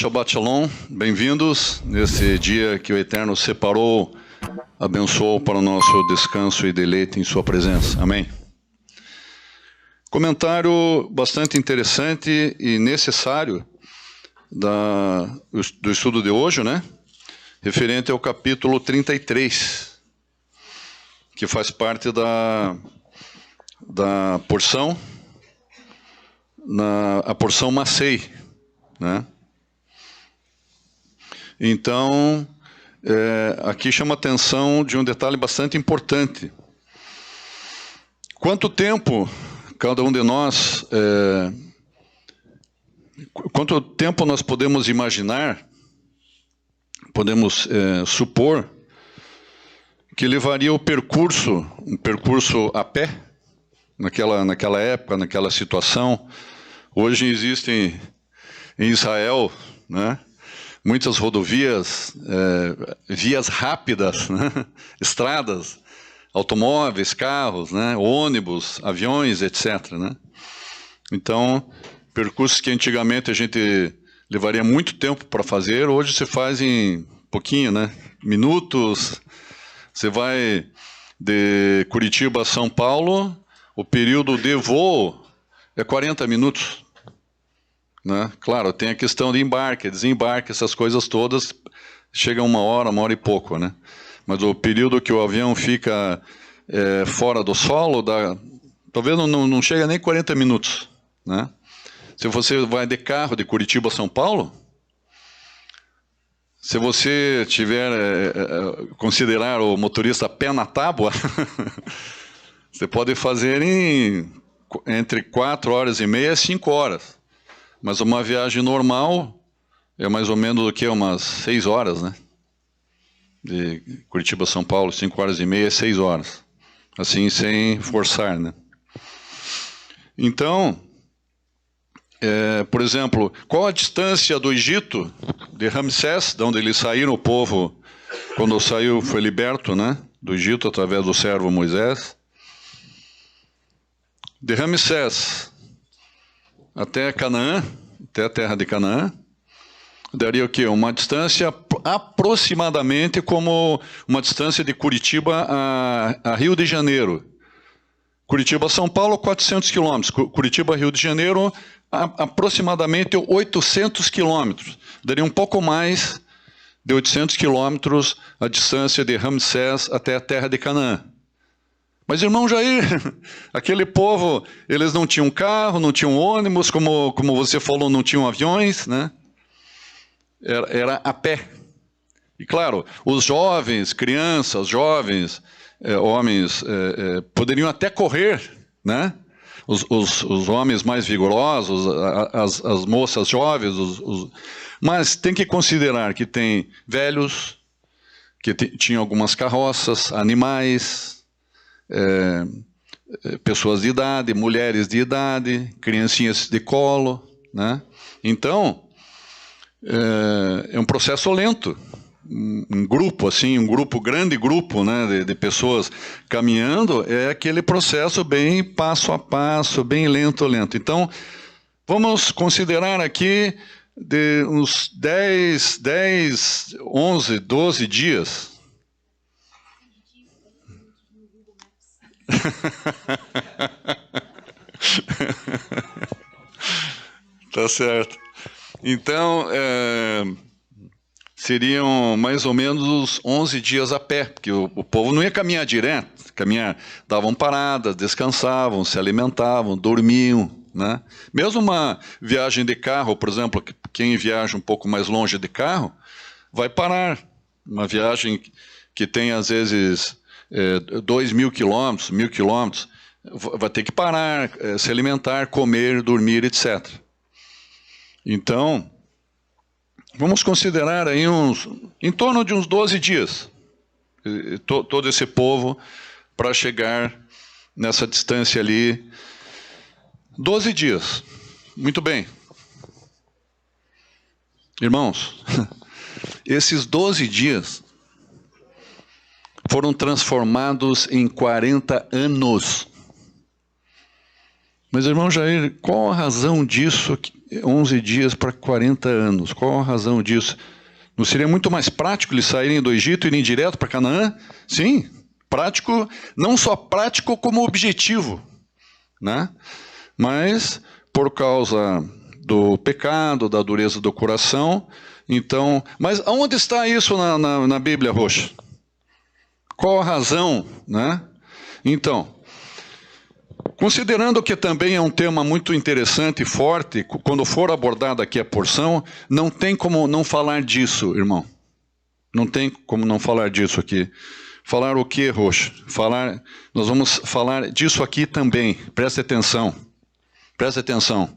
Shabbat Shalom, bem-vindos nesse dia que o Eterno separou, abençoou para o nosso descanso e deleite em sua presença. Amém. Comentário bastante interessante e necessário do estudo de hoje, né? Referente ao capítulo 33, que faz parte da porção, a porção Massei, né? Então, aqui chama a atenção de um detalhe bastante importante. Quanto tempo cada um de nós, quanto tempo nós podemos imaginar, podemos supor que levaria um percurso a pé, naquela época, naquela situação. Hoje existem em Israel, né, muitas rodovias, vias rápidas, né, estradas, automóveis, carros, né, ônibus, aviões, etc., né? Então, percursos que antigamente a gente levaria muito tempo para fazer, hoje se faz em pouquinho, né, minutos. Você vai de Curitiba a São Paulo, o período de voo é 40 minutos. Né? Claro, tem a questão de embarque, desembarque, essas coisas todas, chega uma hora e pouco, né? Mas o período que o avião fica fora do solo, talvez não chega nem 40 minutos, né? Se você vai de carro de Curitiba a São Paulo, se você tiver, considerar o motorista pé na tábua, você pode fazer entre 4 horas e meia e 5 horas. Mas uma viagem normal é mais ou menos o que? Umas 6 horas, né? De Curitiba a São Paulo, 5 horas e meia, 6 horas. Assim, sem forçar, né? Então, por exemplo, qual a distância do Egito, de Ramsés, de onde eles saíram, o povo, quando saiu, foi liberto, né, do Egito através do servo Moisés? De Ramsés até Canaã, até a terra de Canaã, daria o quê? Uma distância aproximadamente como uma distância de Curitiba a Rio de Janeiro. Curitiba a São Paulo, 400 quilômetros. Curitiba a Rio de Janeiro, aproximadamente 800 quilômetros. Daria um pouco mais de 800 quilômetros a distância de Ramsés até a terra de Canaã. Mas, irmão Jair, aquele povo, eles não tinham carro, não tinham ônibus, como você falou, não tinham aviões, né? Era a pé. E, claro, os jovens, crianças, jovens, homens, poderiam até correr, né? Os homens mais vigorosos, as moças jovens, mas tem que considerar que tem velhos, que tinham algumas carroças, animais, pessoas de idade, mulheres de idade, criancinhas de colo, né? Então, é um processo lento, um grupo assim, grande grupo, né, de pessoas caminhando, é aquele processo bem passo a passo, bem lento. Então, vamos considerar aqui de uns 10, 11, 12 dias. Tá certo. Então, seriam mais ou menos uns 11 dias a pé, porque o povo não ia caminhar direto, davam paradas, descansavam, se alimentavam, dormiam, né? Mesmo uma viagem de carro, por exemplo, quem viaja um pouco mais longe de carro, vai parar. Uma viagem que tem, às vezes, 2.000 quilômetros, 1.000 quilômetros, vai ter que parar, se alimentar, comer, dormir, etc. Então, vamos considerar aí em torno de uns 12 dias, todo esse povo para chegar nessa distância ali. 12 dias. Muito bem. Irmãos, esses 12 dias foram transformados em 40 anos. Mas, irmão Jair, qual a razão disso 11 dias para 40 anos. Qual a razão disso? Não seria muito mais prático eles saírem do Egito e irem direto para Canaã? Sim, prático, não só prático como objetivo, né? Mas por causa do pecado, da dureza do coração, então... Mas aonde está isso na Bíblia, Roxa? Qual a razão, né? Então, considerando que também é um tema muito interessante e forte, quando for abordada aqui a porção, não tem como não falar disso, irmão. Não tem como não falar disso aqui. Falar o quê, Roxa? Nós vamos falar disso aqui também. Preste atenção. Preste atenção.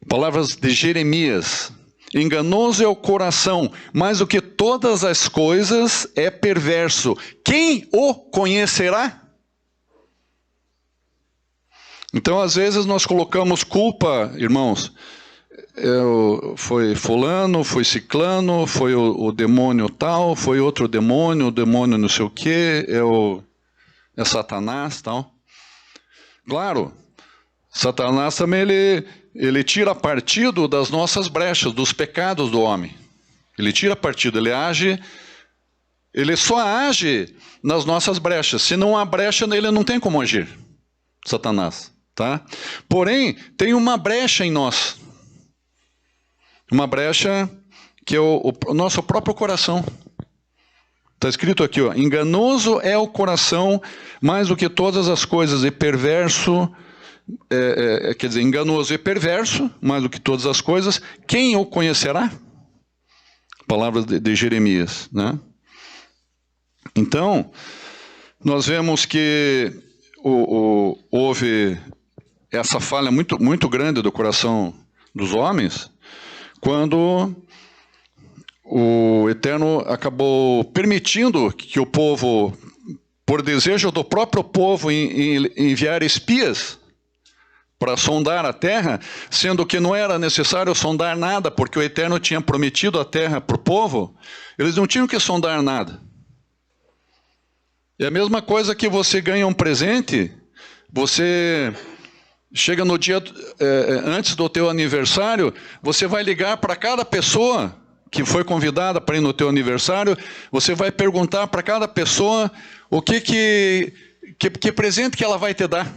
Palavras de Jeremias. Enganoso é o coração, mais do que todas as coisas é perverso. Quem o conhecerá? Então, às vezes, nós colocamos culpa, irmãos. Foi fulano, foi ciclano, foi o demônio tal, foi outro demônio, o demônio não sei o quê, é Satanás tal. Claro, Satanás também ele tira partido das nossas brechas, dos pecados do homem. Ele tira partido, ele só age nas nossas brechas. Se não há brecha, ele não tem como agir, Satanás. Tá? Porém, tem uma brecha em nós. Uma brecha que é o nosso próprio coração. Está escrito aqui, ó, enganoso é o coração mais do que todas as coisas, e perverso... quer dizer, enganoso e perverso, mais do que todas as coisas, quem o conhecerá? Palavras de Jeremias, né? Então, nós vemos que houve essa falha muito, muito grande do coração dos homens, quando o Eterno acabou permitindo que o povo, por desejo do próprio povo, enviar espias para sondar a terra, sendo que não era necessário sondar nada, porque o Eterno tinha prometido a terra para o povo, eles não tinham que sondar nada. É a mesma coisa que você ganha um presente, você chega no dia antes do teu aniversário, você vai ligar para cada pessoa que foi convidada para ir no teu aniversário, você vai perguntar para cada pessoa o que presente que ela vai te dar.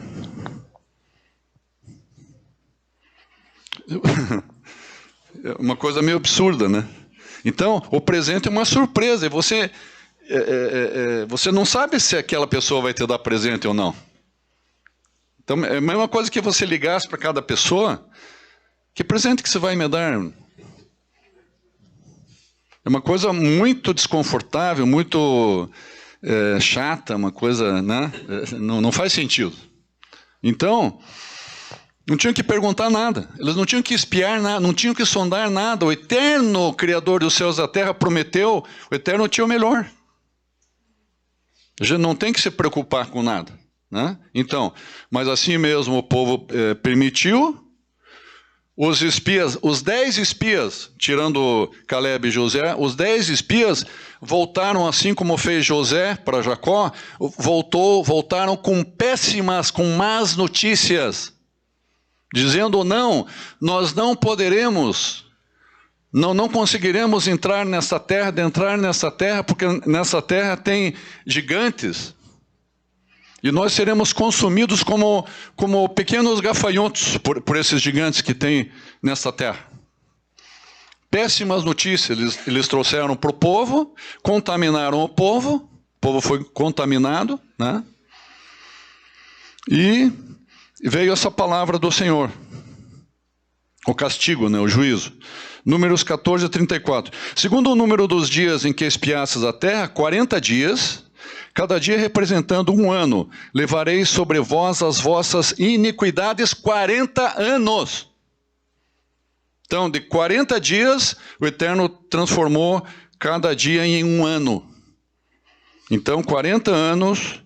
É uma coisa meio absurda, né? Então, o presente é uma surpresa, e você não sabe se aquela pessoa vai te dar presente ou não. Então, é a mesma coisa que você ligasse para cada pessoa, que presente que você vai me dar? É uma coisa muito desconfortável, muito chata, uma coisa, né? Não faz sentido. Então, não tinham que perguntar nada, eles não tinham que espiar nada, não tinham que sondar nada. O Eterno Criador dos céus e da terra prometeu, o Eterno tinha o melhor. A gente não tem que se preocupar com nada, né? Então, mas assim mesmo o povo permitiu. Os espias, os 10 espias, tirando Caleb e José, os 10 espias voltaram assim como fez José para Jacó, voltaram com más notícias, dizendo não, nós não poderemos, não conseguiremos entrar nessa terra, porque nessa terra tem gigantes. E nós seremos consumidos como pequenos gafanhotos por esses gigantes que tem nessa terra. Péssimas notícias eles trouxeram para o povo, contaminaram o povo foi contaminado, né? E veio essa palavra do Senhor. O castigo, né? O juízo. Números 14 a 34. Segundo o número dos dias em que espiastes a terra, 40 dias... Cada dia representando 1 ano, levarei sobre vós as vossas iniquidades 40 anos. Então, de 40 dias, o Eterno transformou cada dia em 1 ano. Então, 40 anos.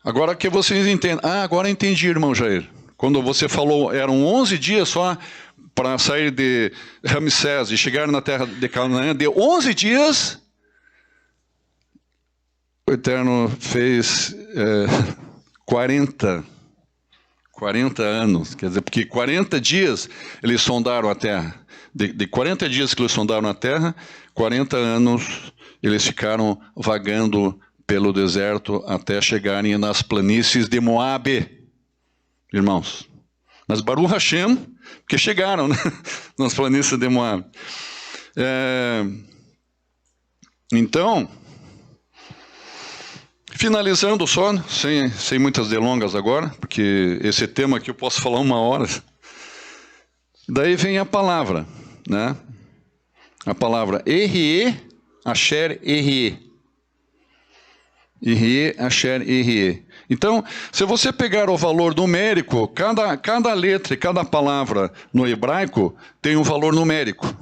Agora que vocês entendem. Agora entendi, irmão Jair. Quando você falou, eram 11 dias só para sair de Ramsés e chegar na terra de Canaã. De 11 dias... O Eterno fez 40 40 anos, quer dizer, porque 40 dias eles sondaram a terra. De 40 dias que eles sondaram a terra, 40 anos eles ficaram vagando pelo deserto até chegarem nas planícies de Moabe, irmãos. Mas Baruch Hashem, porque chegaram, né? Nas planícies de Moabe. Então, finalizando só, sem muitas delongas agora, porque esse tema aqui eu posso falar 1 hora. Daí vem a palavra, né? A palavra Erie, Asher, Erie. Erie, Asher, Erie. Então, se você pegar o valor numérico, cada letra e cada palavra no hebraico tem um valor numérico.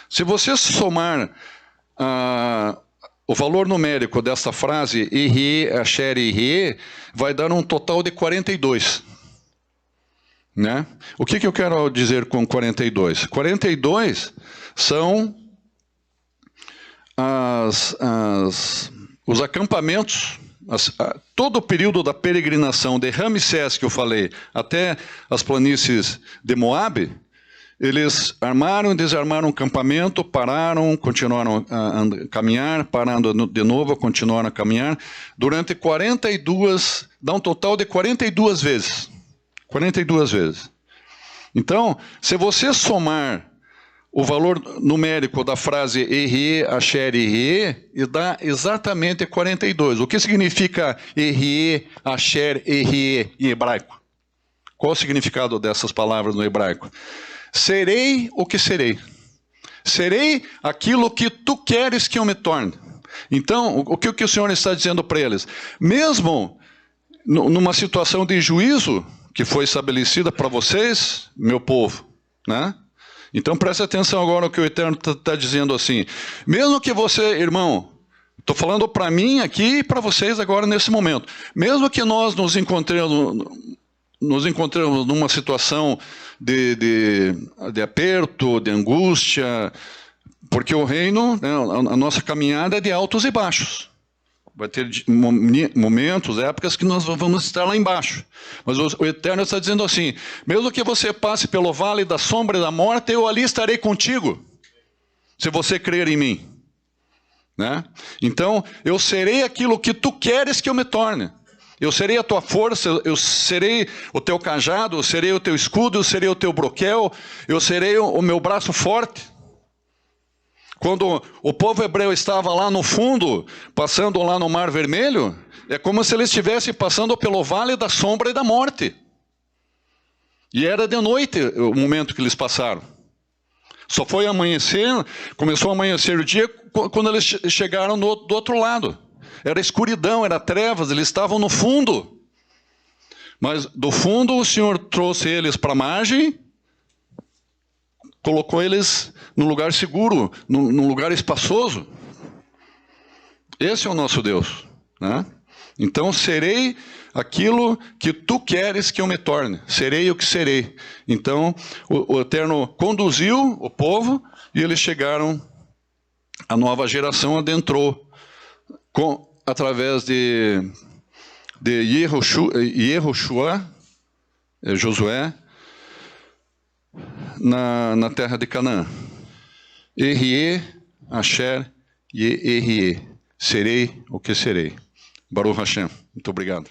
Se você somar o valor numérico dessa frase, Erie, Asher, Erie, vai dar um total de 42. Né? O que eu quero dizer com 42? 42 são os acampamentos, todo o período da peregrinação de Ramsés, que eu falei, até as planícies de Moabe. Eles armaram e desarmaram um campamento, pararam, continuaram a caminhar, parando de novo, continuaram a caminhar, durante 42, dá um total de 42 vezes. 42 vezes. Então, se você somar o valor numérico da frase Erie, Asher, Erie, dá exatamente 42. O que significa Erie, Asher, Erie em hebraico? Qual o significado dessas palavras no hebraico? Serei o que serei. Serei aquilo que tu queres que eu me torne. Então, o que o Senhor está dizendo para eles? Mesmo numa situação de juízo que foi estabelecida para vocês, meu povo, né? Então, preste atenção agora no que o Eterno está dizendo assim. Mesmo que você, irmão, estou falando para mim aqui e para vocês agora nesse momento. Mesmo que nós nos encontremos numa situação de aperto, de angústia, porque o reino, né, a nossa caminhada é de altos e baixos. Vai ter momentos, épocas que nós vamos estar lá embaixo. Mas o Eterno está dizendo assim, mesmo que você passe pelo vale da sombra e da morte, eu ali estarei contigo, se você crer em mim. Né? Então, eu serei aquilo que tu queres que eu me torne. Eu serei a tua força, eu serei o teu cajado, eu serei o teu escudo, eu serei o teu broquel, eu serei o meu braço forte. Quando o povo hebreu estava lá no fundo, passando lá no Mar Vermelho, é como se eles estivessem passando pelo vale da sombra e da morte. E era de noite o momento que eles passaram. Só foi amanhecer, começou a amanhecer o dia quando eles chegaram do outro lado. Era escuridão, era trevas, eles estavam no fundo. Mas do fundo o Senhor trouxe eles para a margem, colocou eles num lugar seguro, num lugar espaçoso. Esse é o nosso Deus. Né? Então, serei aquilo que tu queres que eu me torne. Serei o que serei. Então, o Eterno conduziu o povo e eles chegaram, a nova geração adentrou através de Yehoshua, Josué, na terra de Canaã. Erie, Asher e Erie. Serei o que serei. Baruch Hashem. Muito obrigado.